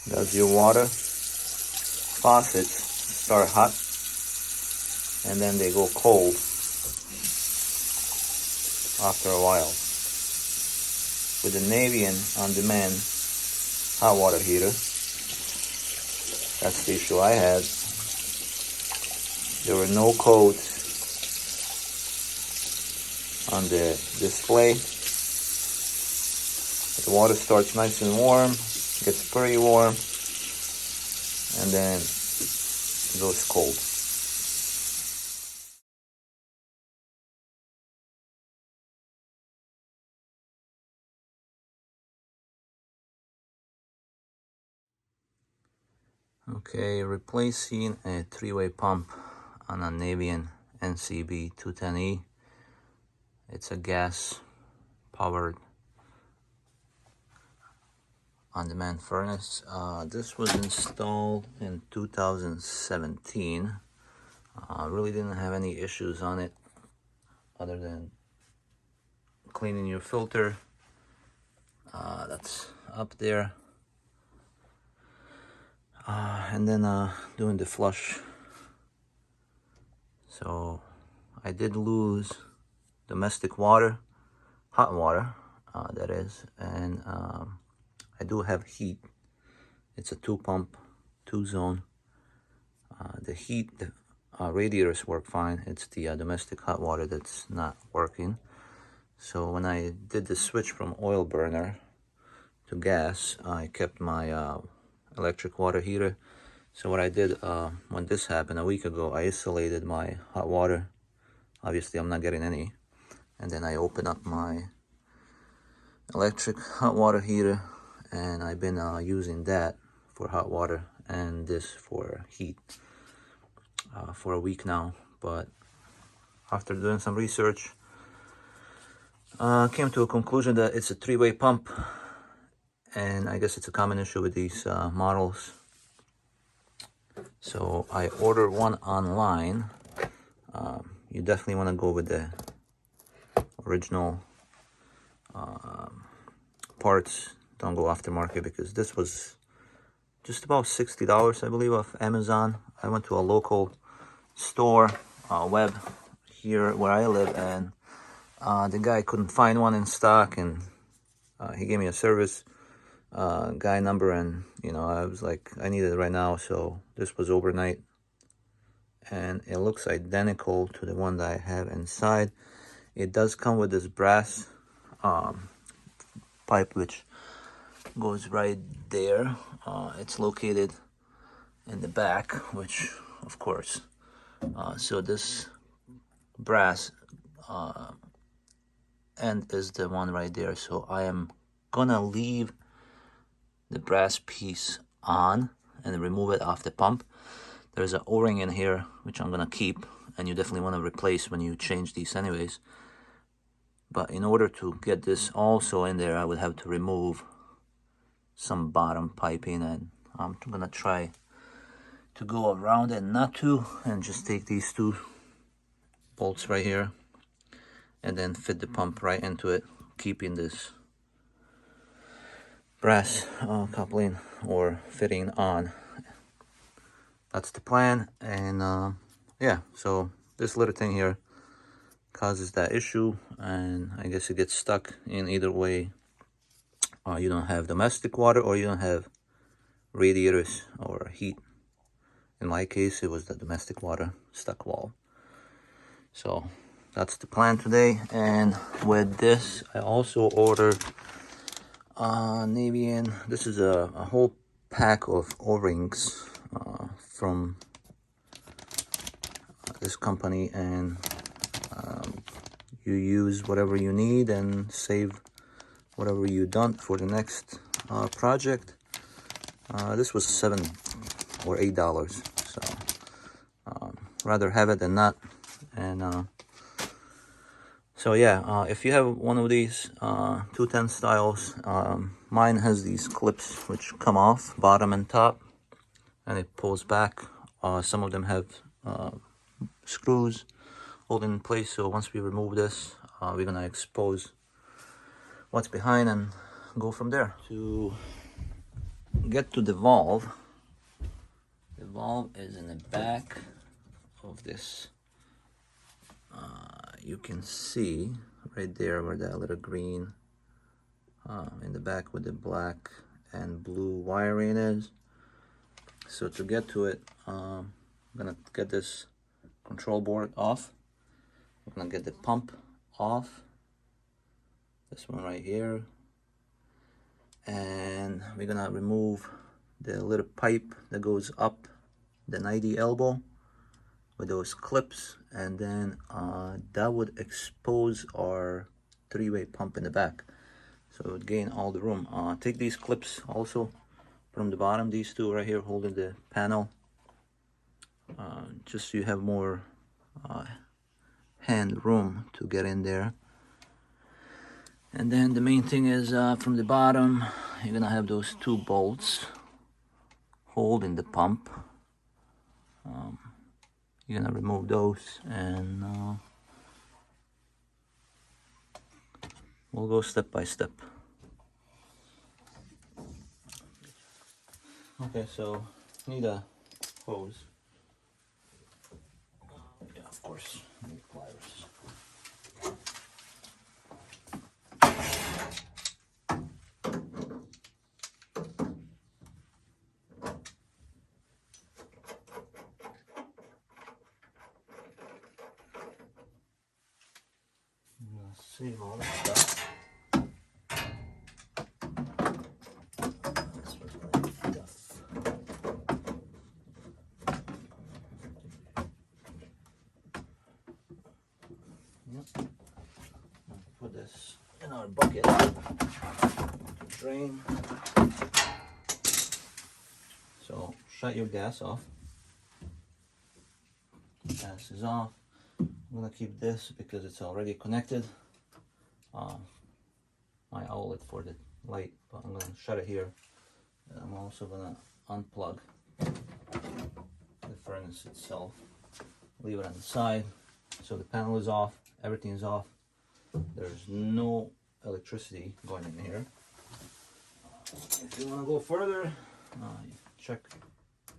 Does your water faucets start hot and then they go cold after a while. With the Navien on-demand hot water heater, that's the issue I had. There were no codes on the display. The water starts nice and warm, gets pretty warm, and then it goes cold. Okay, replacing a three-way pump on a Navien NCB 210E. It's a gas-powered on-demand furnace. This was installed in 2017. Really didn't have any issues on it other than cleaning your filter. That's up there. And then doing the flush. So I did lose domestic water, hot water, that is, and I do have heat. It's a 2-pump, 2-zone. The heat, the radiators work fine. It's the domestic hot water that's not working. So when I did the switch from oil burner to gas, I kept my electric water heater. So what I did when this happened a week ago, I isolated my hot water. Obviously I'm not getting any. And then I opened up my electric hot water heater, and I've been using that for hot water and this for heat for a week now. But after doing some research, came to a conclusion that it's a three-way pump, and I guess it's a common issue with these models. So I ordered one online. You definitely want to go with the original parts. Don't go aftermarket, because this was just about $60, I believe, off Amazon. I went to a local store, web here where I live, and the guy couldn't find one in stock, and he gave me a service guy number, and I was like, I need it right now. So this was overnight, and it looks identical to the one that I have inside. It does come with this brass pipe, which goes right there. It's located in the back, which of course, so this brass end is the one right there. So I am gonna leave the brass piece on and remove it off the pump. There's an o-ring in here which I'm gonna keep, and you definitely want to replace when you change these anyways. But in order to get this also in there, I would have to remove some bottom piping, and I'm gonna try to go around it, not to, and just take these two bolts right here and then fit the pump right into it, keeping this brass coupling or fitting on. That's the plan. And yeah, so this little thing here causes that issue, and I guess it gets stuck in either way. You don't have domestic water, or you don't have radiators or heat. In my case, it was the domestic water stuck wall. So that's the plan today. And with this, I also ordered Navien. This is a whole pack of O-rings from this company, and you use whatever you need and save whatever you don't for the next project. This was $7 or $8, so rather have it than not. And so yeah, if you have one of these 210 styles, mine has these clips which come off bottom and top, and it pulls back. Some of them have screws holding in place. So once we remove this, we're gonna expose what's behind and go from there. To get to the valve is in the back of this. You can see right there where that little green in the back with the black and blue wiring is. So to get to it, I'm gonna get this control board off. I'm gonna get the pump off, this one right here, and we're gonna remove the little pipe that goes up the 90 elbow with those clips, and then that would expose our three-way pump in the back, so it would gain all the room. Take these clips also from the bottom, these two right here holding the panel, just so you have more hand room to get in there. And then the main thing is from the bottom, you're gonna have those two bolts holding the pump. You're gonna remove those, and we'll go step by step. Okay, so need a hose. Yeah, of course, need pliers. Save all this stuff. Yep. Put this in our bucket to drain. So shut your gas off. Gas is off. I'm gonna keep this because it's already connected. My outlet for the light, but I'm gonna shut it here. And I'm also gonna unplug the furnace itself. Leave it on the side. So the panel is off, everything is off. There's no electricity going in here. If you want to go further, check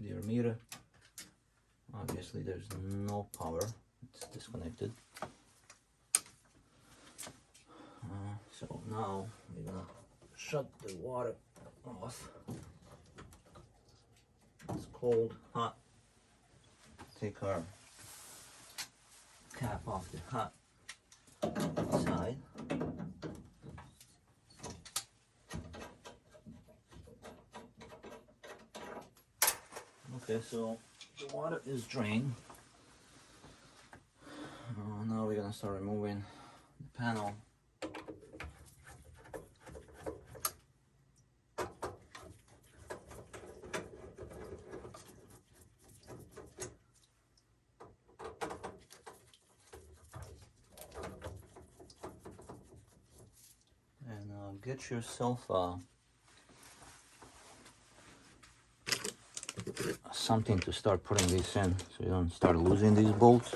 your meter. Obviously there's no power, it's disconnected. So now we're gonna shut the water off. It's cold, hot. Take our cap off the hot side. Okay, so the water is drained. Now we're gonna start removing the panel. And get yourself something to start putting these in, so you don't start losing these bolts.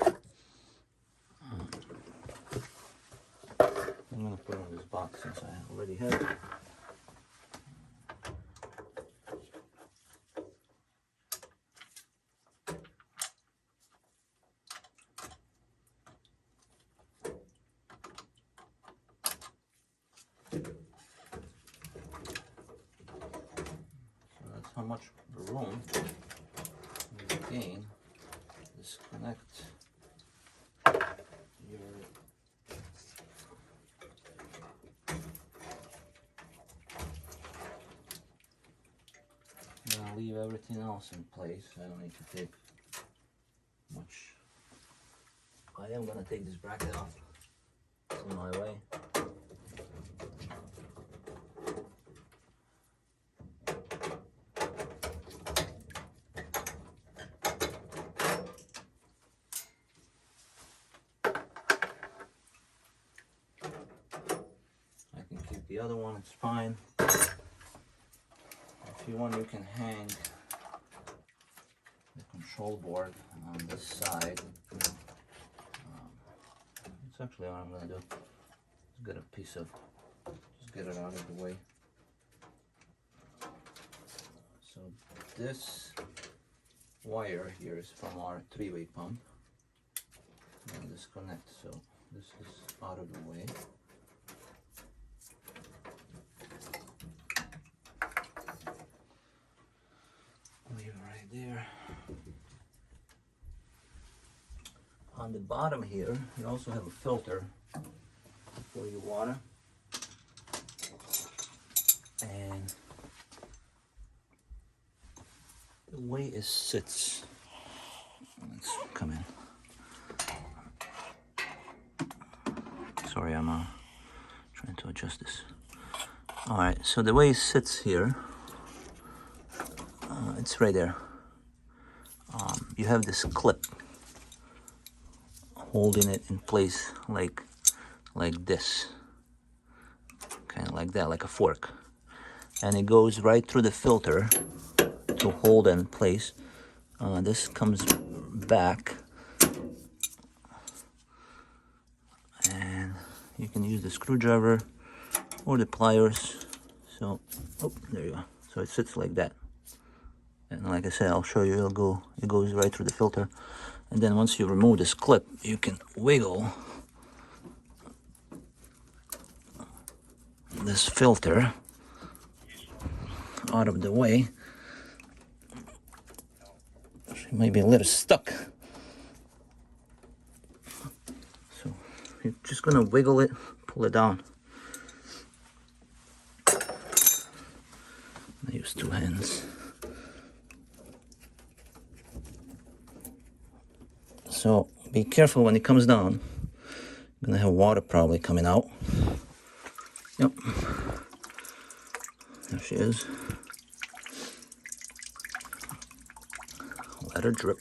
I'm gonna put it in this box since I already have it. So that's how much room you gain. Disconnect your I'm gonna leave everything else in place. I don't need to take much. I am gonna take this bracket off. It's in my way. I can keep the other one, it's fine. If you want, you can hang the control board on this side. It's actually what I'm going to do. Just get a piece of, just get it out of the way. this wire here is from our three-way pump. And disconnect, so this is out of the way. Leave it right there. On the bottom here, you also have a filter for your water. And the way it sits, let's come in. Sorry, I'm trying to adjust this. All right, so the way it sits here, it's right there. You have this clip holding it in place like this, kind of like that, like a fork. And it goes right through the filter to hold it in place. This comes back, and you can use the screwdriver or the pliers. So, oh, there you go. So it sits like that. And like I said, I'll show you, it goes right through the filter. And then once you remove this clip, you can wiggle this filter out of the way. It might be a little stuck. So you're just gonna wiggle it, pull it down. I use two hands. So be careful when it comes down. You're gonna have water probably coming out. Yep. There she is. Let her drip.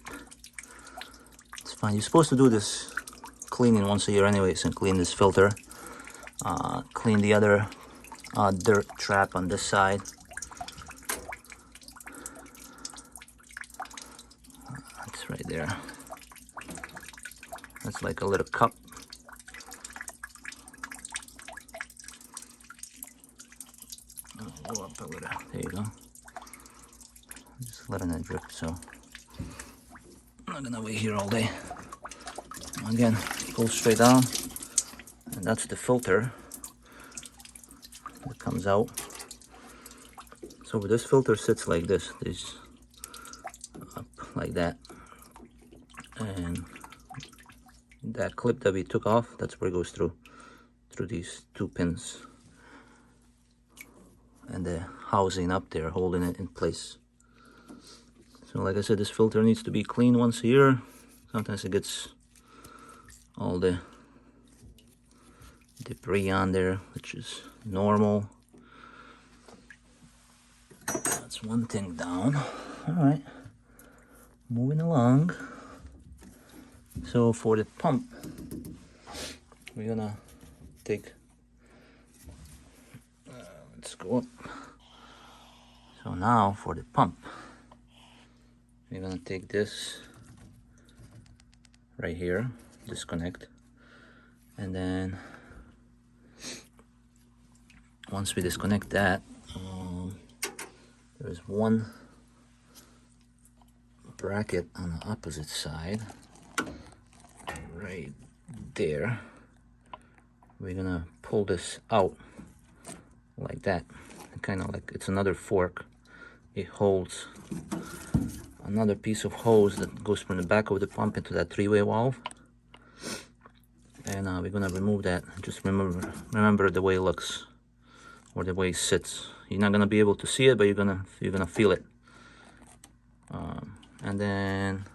It's fine. You're supposed to do this cleaning once a year anyways, and clean this filter. Clean the other dirt trap on this side. That's right there. That's like a little cup. Go up a little. There you go. Just letting it drip, so I'm not gonna wait here all day. Again, pull straight down, and that's the filter that comes out. So this filter sits like this, up like that, and that clip that we took off, that's where it goes through these two pins, and the housing up there holding it in place. So like I said, this filter needs to be cleaned once a year. Sometimes it gets all the debris on there, which is normal. That's one thing down. All right, moving along. So for the pump, we're gonna take, let's go up. So now for the pump, we're gonna take this right here, disconnect, and then once we disconnect that, there's one bracket on the opposite side right there. We're gonna pull this out like that, kind of like it's another fork. It holds another piece of hose that goes from the back of the pump into that three-way valve, and we're gonna remove that. Just remember the way it looks, or the way it sits. You're not gonna be able to see it, but you're gonna feel it. And then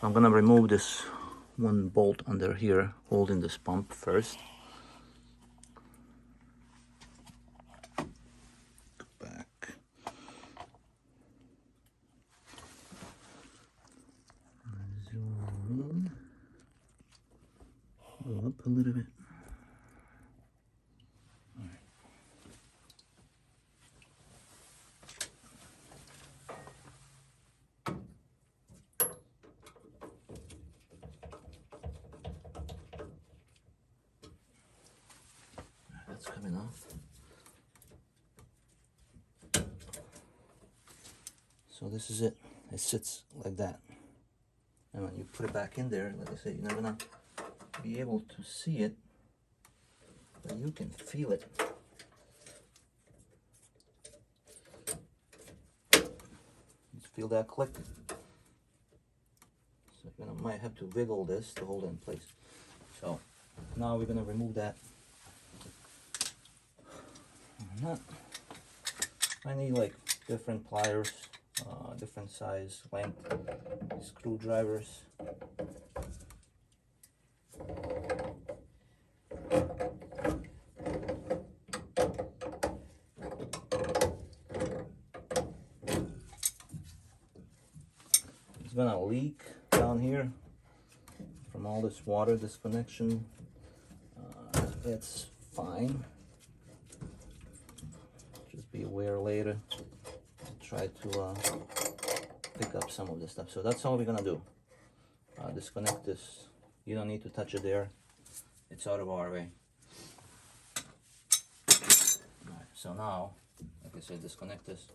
I'm gonna remove this one bolt under here holding this pump first. Go back. Zoom in. Go up a little bit. That's coming off. So this is it. It sits like that. And when you put it back in there, like I said, you're not gonna be able to see it, but you can feel it. Just feel that click. So you're gonna might have to wiggle this to hold it in place. So now we're gonna remove that. I need like different pliers, different size, length, screwdrivers. It's gonna leak down here from all this water, this connection. It's fine. Just be aware later. Try to pick up some of this stuff. So that's all we're gonna do. Disconnect this. You don't need to touch it there. It's out of our way. Alright, so now, like I said, disconnect this.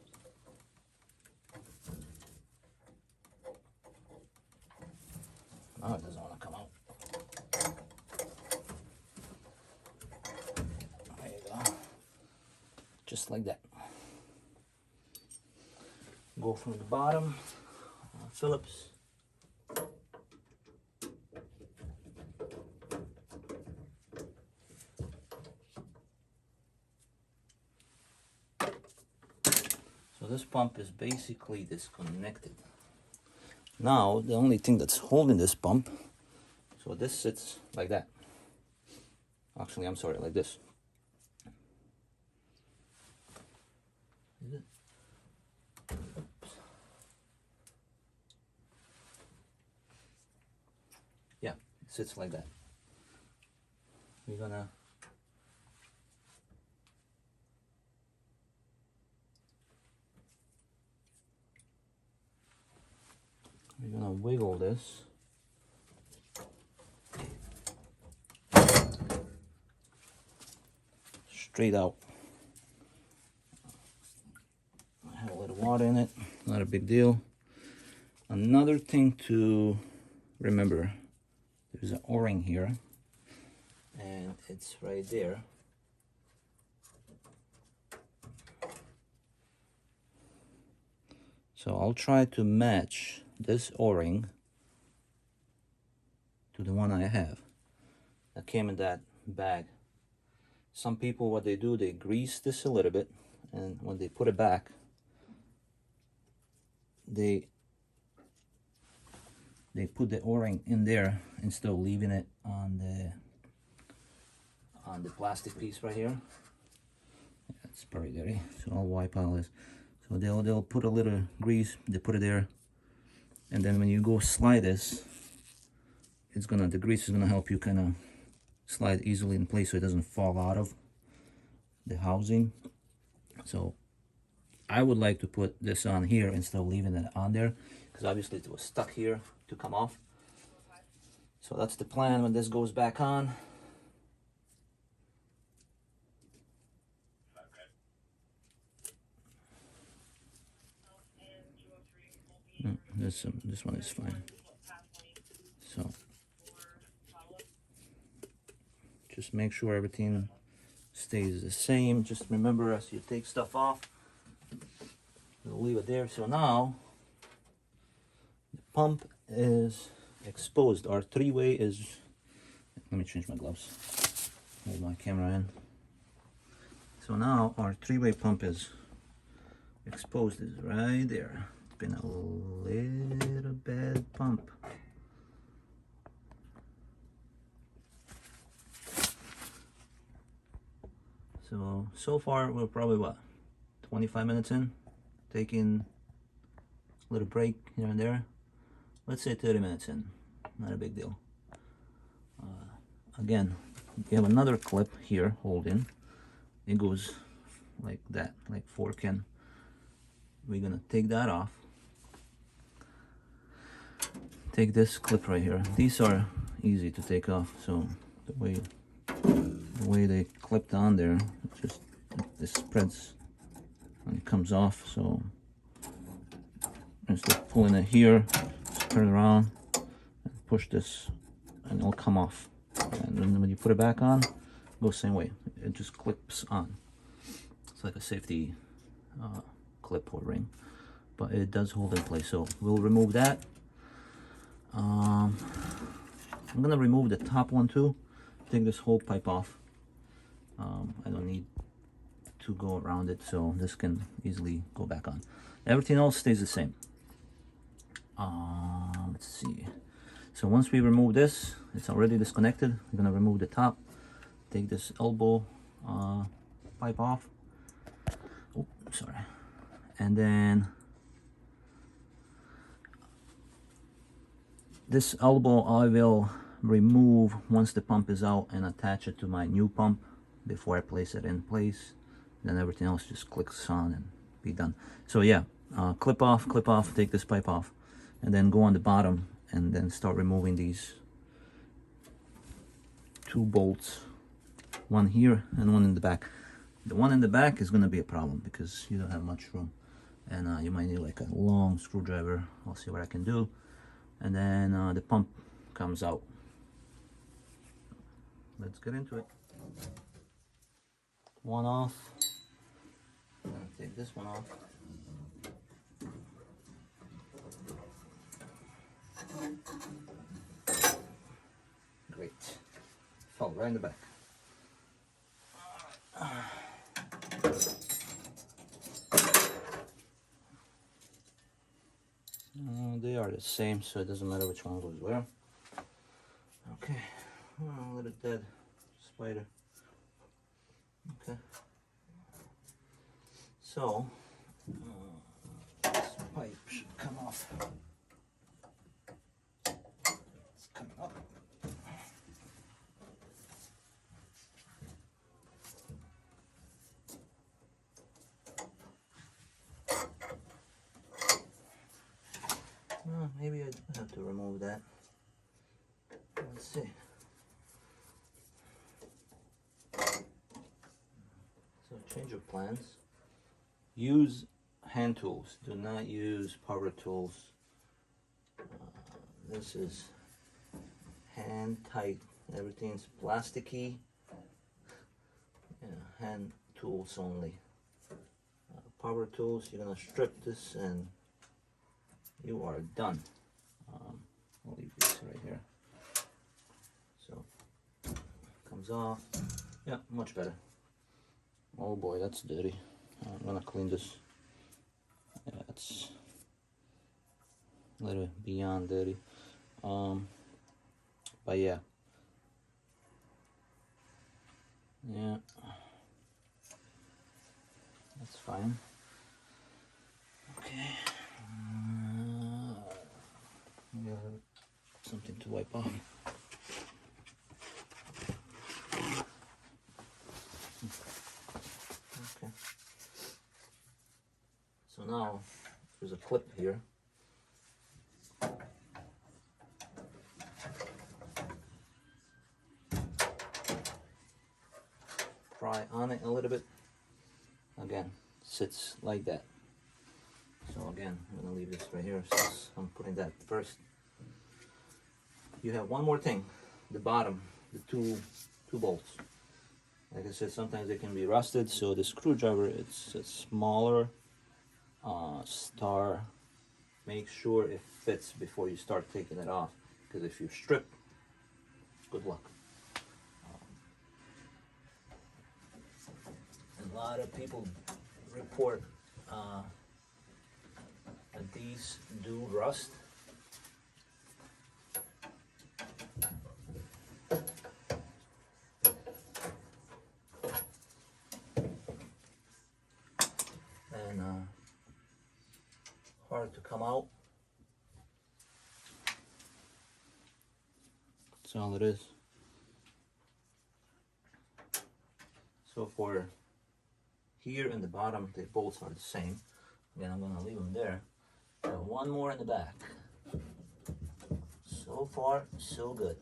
Now it doesn't want to come out. There you go. Just like that. Go from the bottom, Phillips. So this pump is basically disconnected. Now the only thing that's holding this pump, so this sits like that. Actually, I'm sorry, like this. Is it? Oops. Yeah, it sits like that. We're gonna wiggle this. Straight out. I have a little water in it, not a big deal. Another thing to remember, there's an O-ring here, and it's right there. So I'll try to match this O-ring to the one I have that came in that bag. Some people, what they do, they grease this a little bit, and when they put it back, they put the O-ring in there instead of leaving it on the plastic piece right here. It's very dirty, so I'll wipe all this. So they'll put a little grease, they put it there, and then when you go slide this, the grease is gonna help you kind of slide easily in place so it doesn't fall out of the housing. So I would like to put this on here instead of leaving it on there, because obviously it was stuck here to come off. So that's the plan when this goes back on. This one is fine. So just make sure everything stays the same. Just remember, as you take stuff off, we'll leave it there. So now the pump is exposed. Our three-way is, let me change my gloves, hold my camera in. So now our three-way pump is exposed, is right there. It's been a little bad pump. So far we're probably what, 25 minutes in, taking a little break here and there. Let's say 30 minutes in, not a big deal. Again, we have another clip here holding. It goes like that, like forking. We're gonna take that off. Take this clip right here. These are easy to take off, so the way they clipped on there, this spreads and it comes off. So instead of pulling it here, just turn it around and push this and it'll come off. And then when you put it back on, it goes the same way. It just clips on. It's like a safety clip or ring, but it does hold in place. So we'll remove that. I'm gonna remove the top one too. Take this whole pipe off. I don't need to go around it, so this can easily go back on. Everything else stays the same. Let's see. So once we remove this, it's already disconnected. I'm gonna remove the top. Take this elbow pipe off. Oh, sorry. And then this elbow I will remove once the pump is out and attach it to my new pump before I place it in place. Then everything else just clicks on and be done. So yeah, clip off, take this pipe off, and then go on the bottom and then start removing these two bolts, one here and one in the back. The one in the back is going to be a problem because you don't have much room, and you might need like a long screwdriver. I'll see what I can do. And then the pump comes out. Let's get into it. One off. Take this one off. Great. Fell right in the back. They are the same, so it doesn't matter which one goes where. Okay. Oh, let it dead. Spider. Okay. So, this pipe should come off. It's coming up. Maybe I do have to remove that. Let's see. So change of plans. Use hand tools. Do not use power tools. This is hand tight. Everything's plasticky. Yeah, hand tools only. Power tools, you're gonna strip this and you are done. I'll leave this right here. So, comes off. Yeah, much better. Oh boy, that's dirty. I'm gonna clean this. Yeah, it's a little beyond dirty. But yeah. Yeah. That's fine. Okay. Something to wipe off. Okay. So now there's a clip here. Pry on it a little bit. Again, sits like that. So again, I'm gonna leave this right here since I'm putting that first. You have one more thing, the bottom, the two bolts. Like I said, sometimes they can be rusted, so the screwdriver, it's a smaller star. Make sure it fits before you start taking it off, because if you strip, good luck. A lot of people report that these do rust. And hard to come out. That's all it is. So for here and the bottom, the bolts are the same. Again, I'm gonna leave them there. So one more in the back. So far, so good.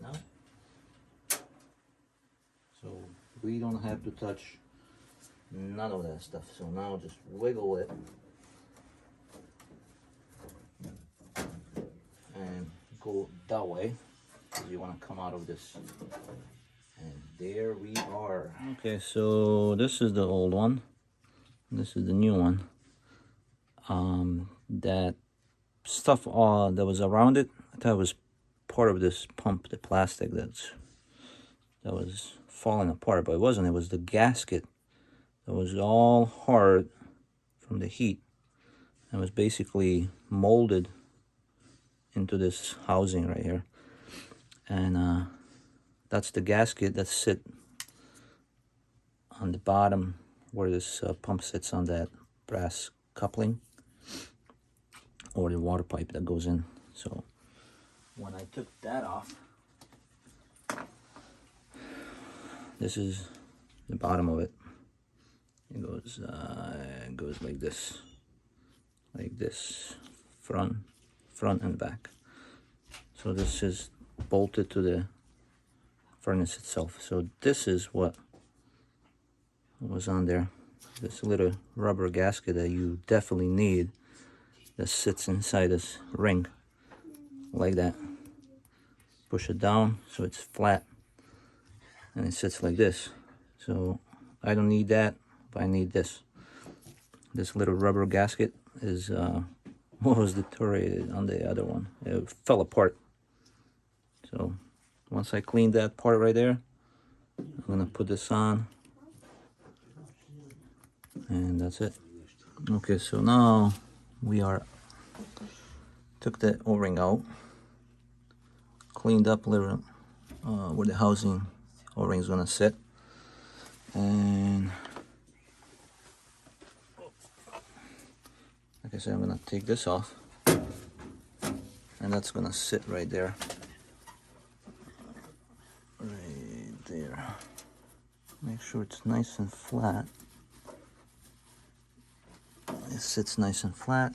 No? So we don't have to touch None of that stuff. So now just wiggle it and go that way. You want to come out of this. And there we are. Okay, so this is the old one. This is the new one. That stuff that was around it, I thought it was part of this pump, the plastic that was falling apart, but it wasn't. It was the gasket that was all hard from the heat and was basically molded into this housing right here. And that's the gasket that sit on the bottom where this pump sits on that brass coupling, or the water pipe that goes in. So when I took that off, this is the bottom of it. It goes like this, front and back. So this is bolted to the furnace itself. So this is what was on there. This little rubber gasket that you definitely need, that sits inside this ring like that. Push it down so it's flat and it sits like this. So I don't need that, but I need this. This little rubber gasket is what was deteriorated on the other one. It fell apart. So once I clean that part right there, I'm gonna put this on, and that's it. Okay, so now we took the O-ring out, cleaned up a little where the housing O-ring is gonna sit, and like I said, I'm gonna take this off, and that's gonna sit right there. Right there. Make sure it's nice and flat. It sits nice and flat.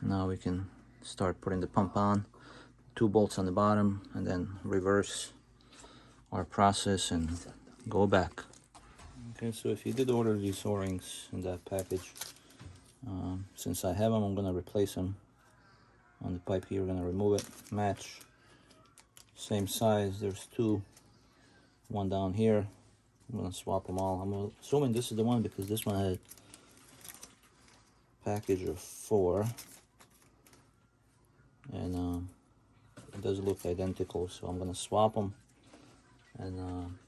Now we can start putting the pump on. 2 bolts on the bottom, and then reverse our process and go back. Okay, so if you did order these O-rings in that package, since I have them, I'm gonna replace them on the pipe here. We're gonna remove it, match, same size. There's 2, one down here. I'm gonna swap them all. I'm assuming this is the one because this one had a package of 4, and it does look identical. So I'm gonna swap them and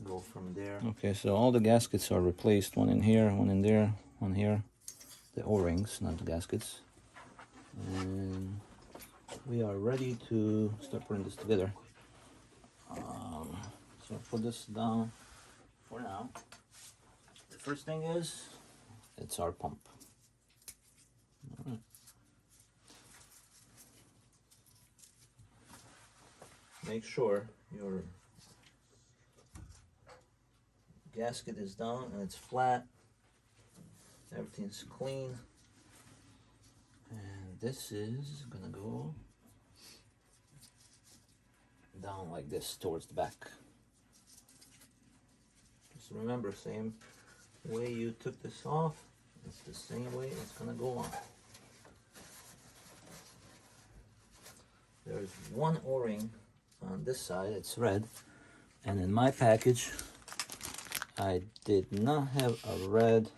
go from there. Okay, so all the gaskets are replaced. One in here, one in there, one here. The O-rings, not the gaskets. And we are ready to start putting this together. So put this down for now. The first thing is, it's our pump. All right. Make sure your gasket is down and it's flat. Everything's clean. And this is gonna go down like this towards the back. Just remember, same way you took this off, it's the same way it's gonna go on. There's one O-ring on this side, it's red, and in my package I did not have a red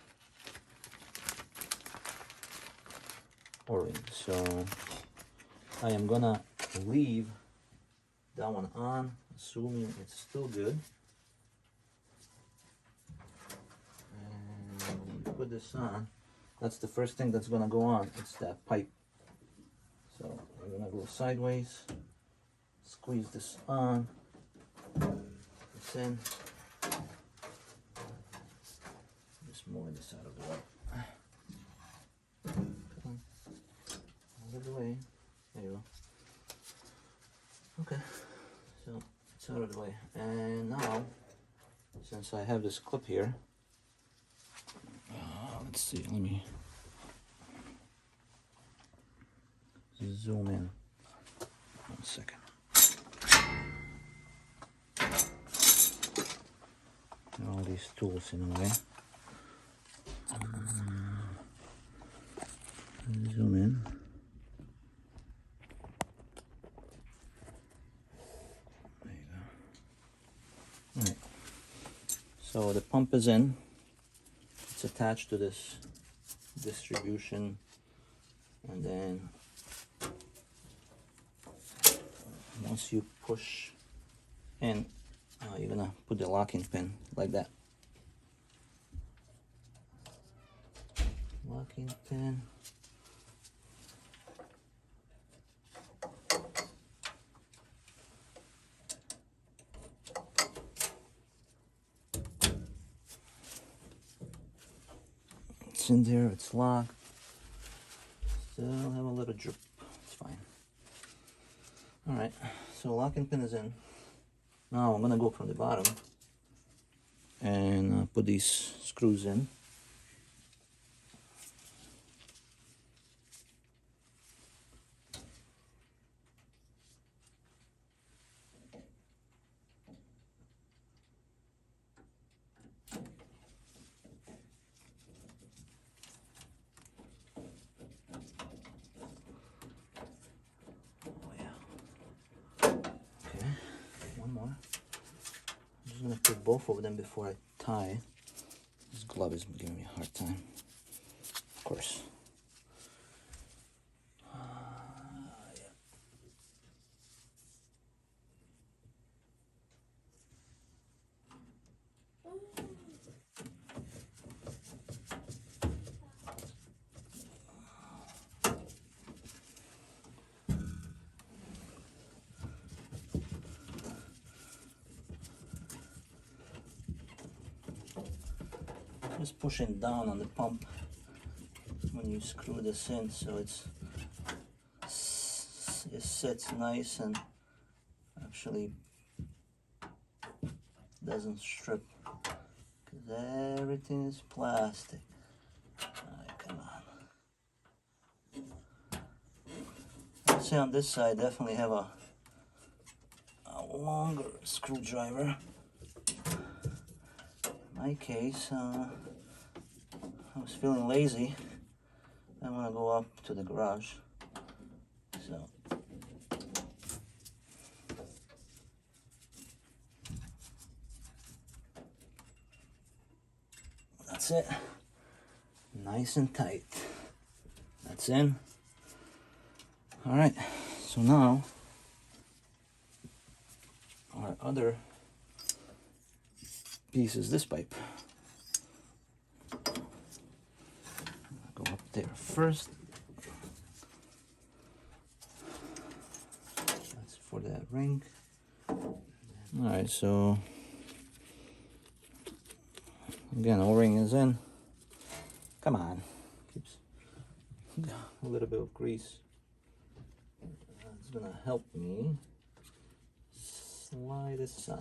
O-ring, so I am gonna leave that one on, assuming it's still good. And when you put this on, that's the first thing that's gonna go on. It's that pipe. So we're gonna go sideways, squeeze this on, this in. Just moving this out of the way. Out of the way. There you go. Okay, so it's out of the way. And now, since I have this clip here, let's see, let me zoom in. 1 second. these tools in a way. Zoom in. There you go. All right. So the pump is in. It's attached to this distribution, and then once you push in, you're gonna put the locking pin like that. Locking pin. It's in there, it's locked. Still have a little drip, it's fine. All right, so locking pin is in. Now I'm gonna go from the bottom and put these screws in. I'm gonna put both of them before I tie. This glove is giving me a hard time, of course. Yeah. Just pushing down on the pump when you screw this in, so it sits nice and actually doesn't strip, because everything is plastic. Alright, come on. I'd say on this side definitely have a longer screwdriver. In my case, I was feeling lazy. I want to go up to the garage, so that's it. Nice and tight. That's in. All right, so now our other piece is this pipe. Go up there first. That's for that ring. All right, so again, O-ring is in. Come on, keeps a little bit of grease. That's gonna help me slide this on.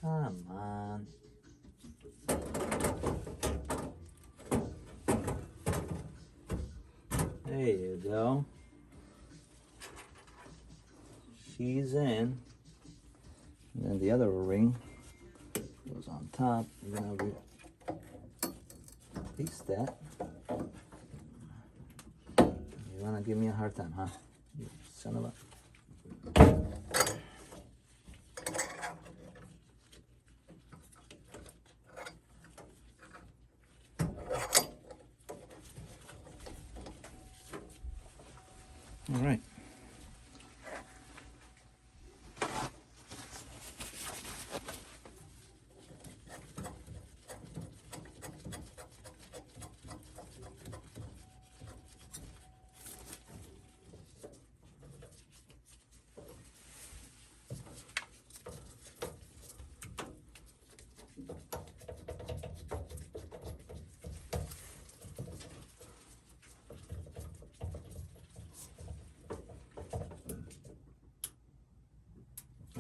Come on. There you go. She's in. And then the other ring goes on top. You're gonna release that. You wanna give me a hard time, huh? You son of a... All right.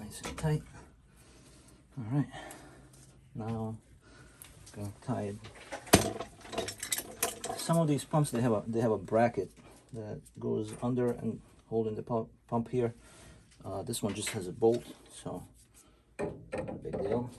nice and tight. All right, now I'm gonna tie it. Some of these pumps, they have a bracket that goes under and holding the pump here. This one just has a bolt, so not a big deal.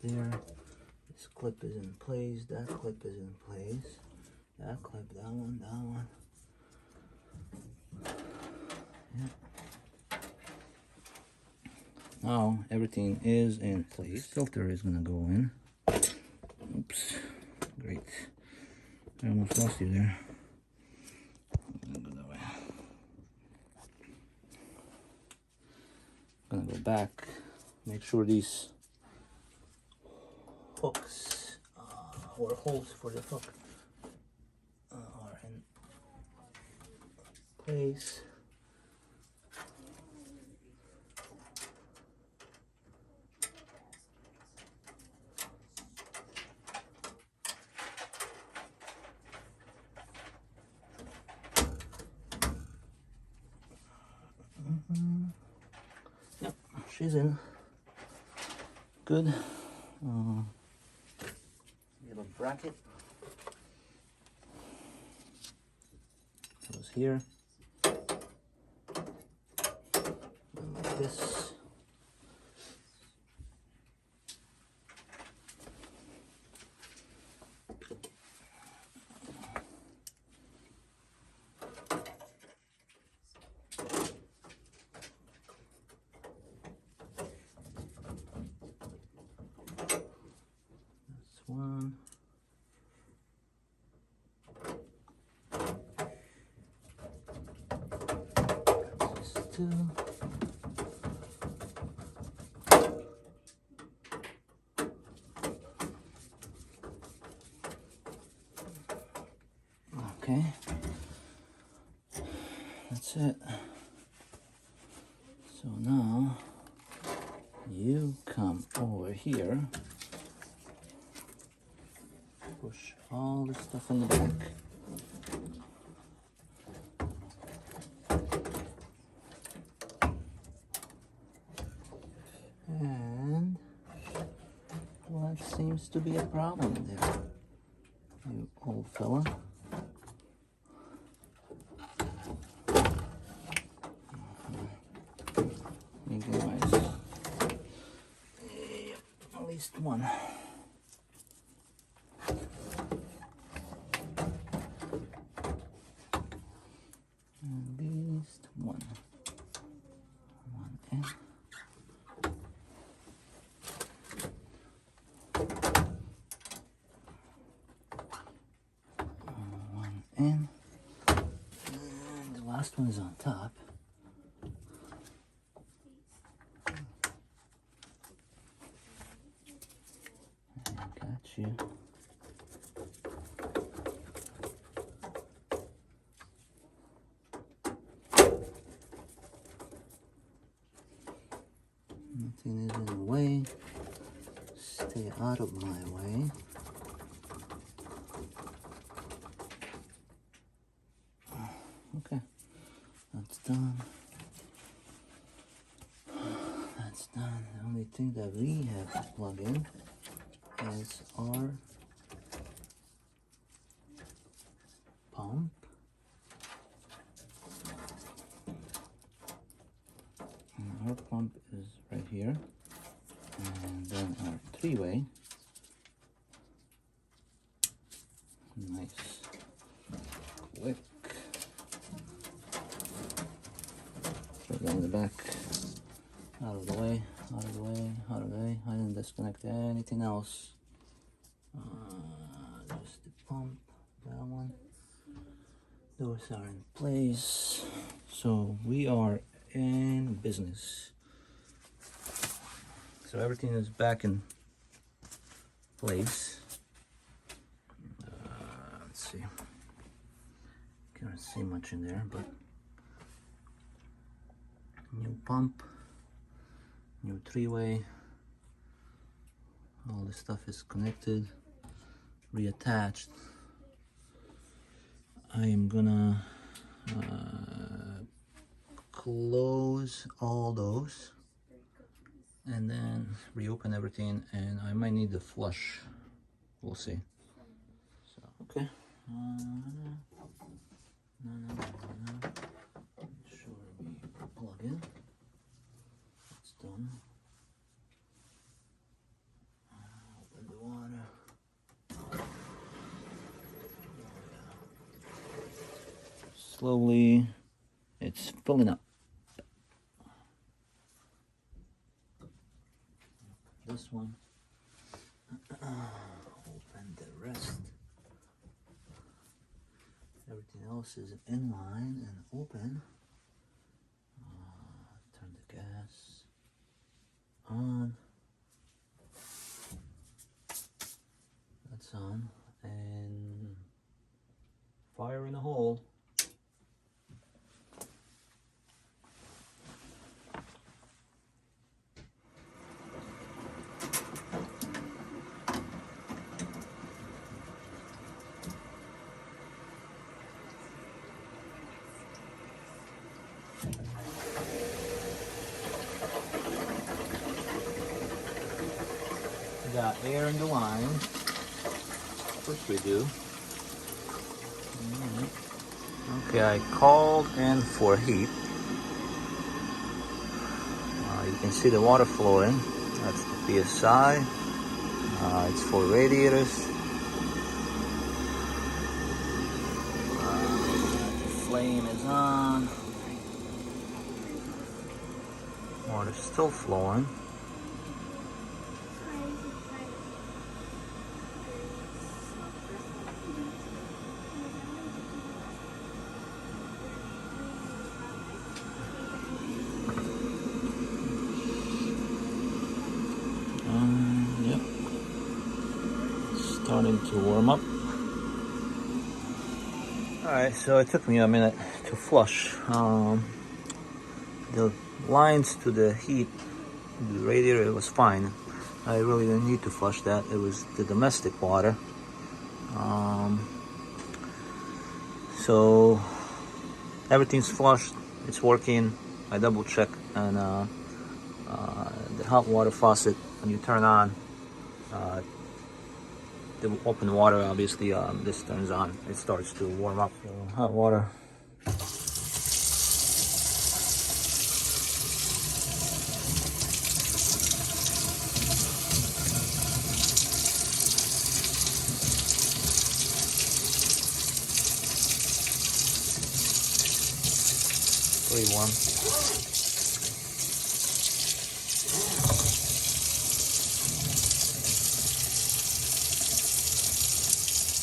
There, this clip is in place, that clip is in place, that clip, that one, yeah. Now everything is in place. Filter is gonna go in. Oops, great. I almost lost you there. I'm gonna go that way. I'm gonna go back, make sure these hooks or holes for the hook are in place. Yep, she's in. Good. We have a bracket. Goes here. And like this. That's one. That's two. Okay, that's it. So now you come over here, push all the stuff in the back. And what seems to be a problem there, you old fella? Guys, at least one. At least one. One in. One in. And the last one is on top. Got you. Nothing is in the way. Stay out of my way. Okay, that's done. That's done. The only thing that we have to plug in is our pump. And our pump is right here. And then our three-way. Nice. Quick. Put that in the back. Out of the way, out of the way, out of the way. I didn't disconnect anything else. Just the pump, that one. Those are in place. So we are in business. So everything is back in place. Let's see. Can't see much in there, but new pump, new three-way. All this stuff is connected, reattached. I am gonna close all those and then reopen everything, and I might need the flush. We'll see. So, okay. Make sure we plug in. It's done. Open the water. Slowly, it's filling up. This one. Open the rest. Everything else is in line and open. Turn the gas on. That's on. And fire in the hole. We got air in the line. Of course we do. Okay, I called in for heat. You can see the water flowing. That's the PSI. It's for radiators. Flame is on. Water's still flowing. Yep. Starting to warm up. Alright, so it took me a minute to flush. The lines to the heat, the radiator, it was fine. I really didn't need to flush that. It was the domestic water. So everything's flushed. It's working. I double check, and the hot water faucet, when you turn on the open water, obviously this turns on. It starts to warm up. So hot water. Pretty warm.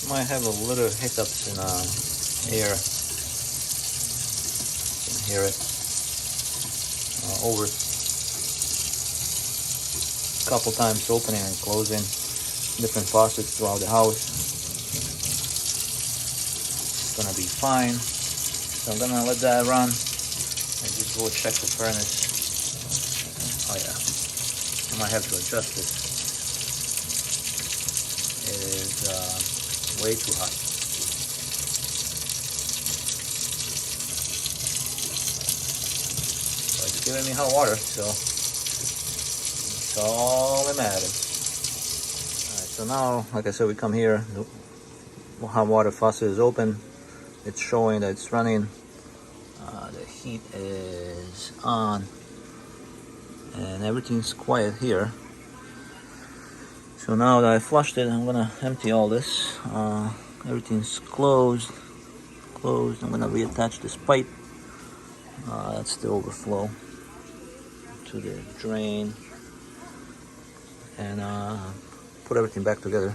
Might have a little hiccups in air. You can hear it over a couple times, opening and closing different faucets throughout the house. It's gonna be fine. So I'm gonna let that run and just go check the furnace. Oh yeah, I might have to adjust this. It is way too hot. But it's giving me hot water, so that's all that matters. Alright, so now, like I said, we come here, the hot water faucet is open. It's showing that it's running. The heat is on, and everything's quiet here. So now that I flushed it, I'm gonna empty all this. Everything's closed. I'm gonna reattach this pipe. That's the overflow to the drain, and put everything back together.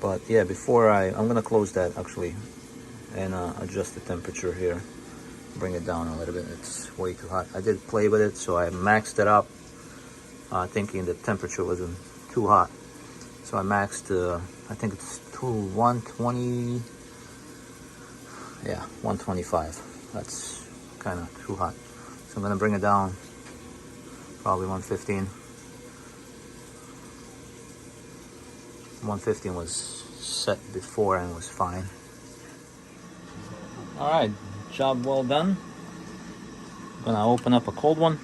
But yeah, before I'm gonna close that actually, and adjust the temperature here, bring it down a little bit. It's way too hot. I did play with it, so I maxed it up, thinking the temperature wasn't too hot. So I maxed, I think it's 120, yeah, 125. That's kind of too hot. So I'm gonna bring it down, probably 115. 115 was set before and was fine. All right, job well done. I'm gonna open up a cold one.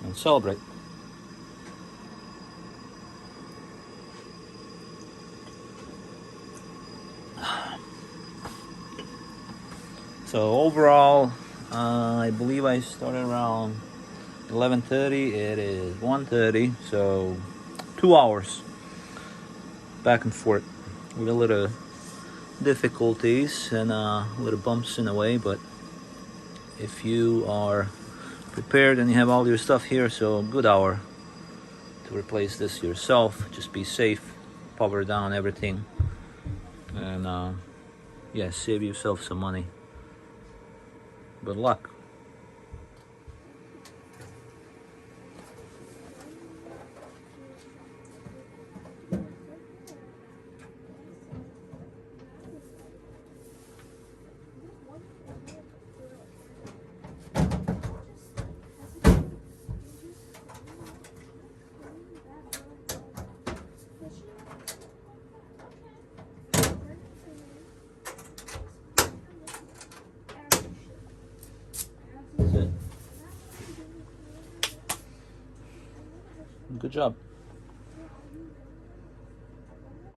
And celebrate. So overall, I believe I started around 11:30. It is 1:30, so 2 hours back and forth with a little difficulties and little bumps in the way. But if you are prepared and you have all your stuff here, so good hour to replace this yourself. Just be safe, power down everything, and yeah, save yourself some money. Good luck. That's it. Good job.